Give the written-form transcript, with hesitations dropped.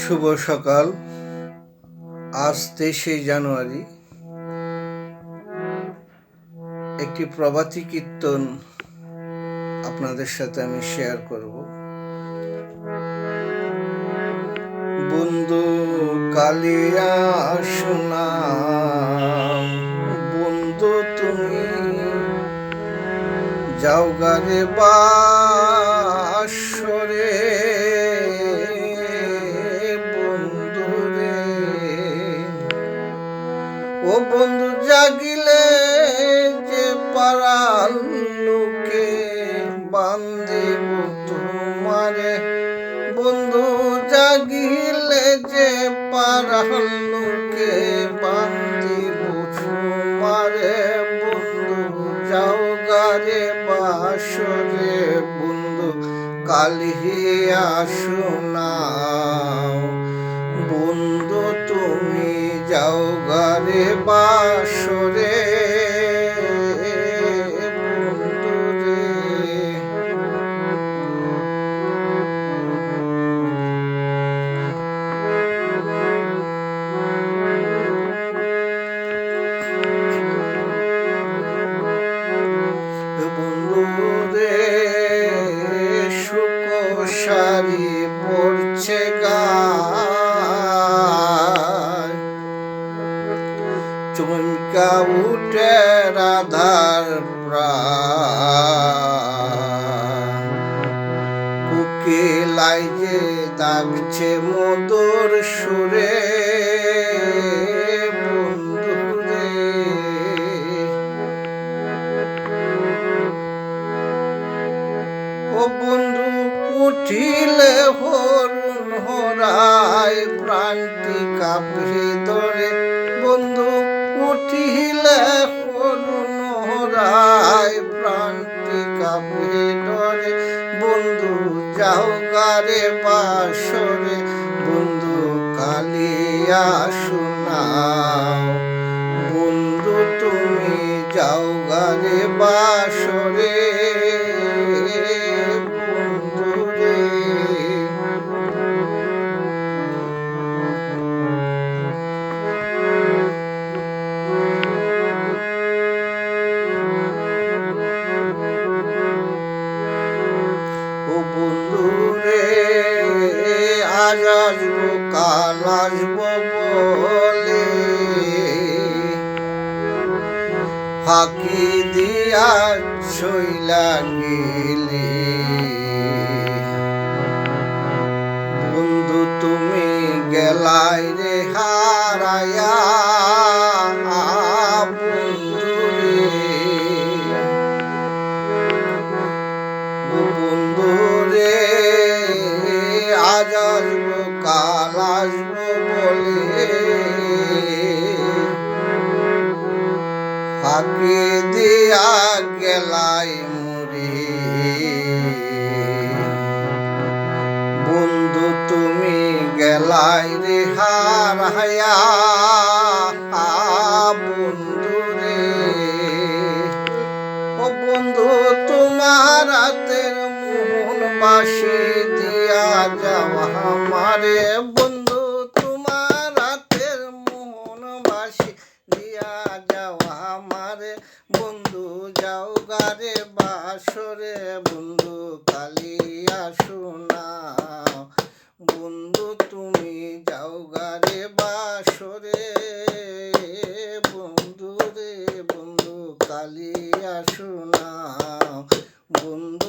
শুভ সকাল। আজ 23শে জানুয়ারি। একটি প্রভাতী কীর্তন আপনাদের সাথে আমি শেয়ার করব। বন্ধু কালিয়া শোনা, বন্ধু তুমি যাও গারে বাসরে, ও বন্ধু জাগিলে যে পাড়ার লোকে বান্ধিব তোমারে, বন্ধু জাগিলে যে পাড়ার লোকে বান্ধিব তোমারে, বন্ধু যাও গারে বাসরে, বন্ধু কালিয়া শোনাও, বন্ধু তুমি যাও গারে বাসরে, বন্ধু রে। বন্ধু রে শুকো শাড়ি পড়ছে গায়, চমকা উঠে রাধার প্রাণ, কোকিলাই যে ডাকছে মধুর সুরে, বন্ধু রে। ও বন্ধু উঠিলে হরুণ হরায়, প্রাণটি কাঁপে ধরে, বন্ধু উঠিলে হরুণ হরায়, প্রাণটি কাঁপে ধরে, বন্ধু যাও গারে বাসরে, বন্ধু কালিয়া শোনাও, বন্ধু তুমি যাও গারে বাসরে, বন্ধু রে। ও বন্ধু রে আজ আসবো কাল আসবো বলে, ফাঁকি দিয়া চইলা গেলে, বন্ধু তুমি গেলাই রে হারায়া, বন্ধু রে। বন্ধু রে আজ আসবো কাল আসবো বলে, ফাঁকি দিয়া গেলাই মরে, বন্ধু তুমি গেলাই রে হারায়া, বন্ধু রে। ও বন্ধু তোমার হাতের মোহন বাসি দিয়া যাওয়া আমারে, বন্ধু তোমার হাতের মোহন বাসি দিয়া যাওয়া আমারে, বন্ধু যাও গারে বাসরে, বন্ধু কালিয়া শোনাও, বন্ধু তুমি যাও গারে বাসরে, বন্ধু রে, বন্ধু কালিয়া শোনাও, বন্ধু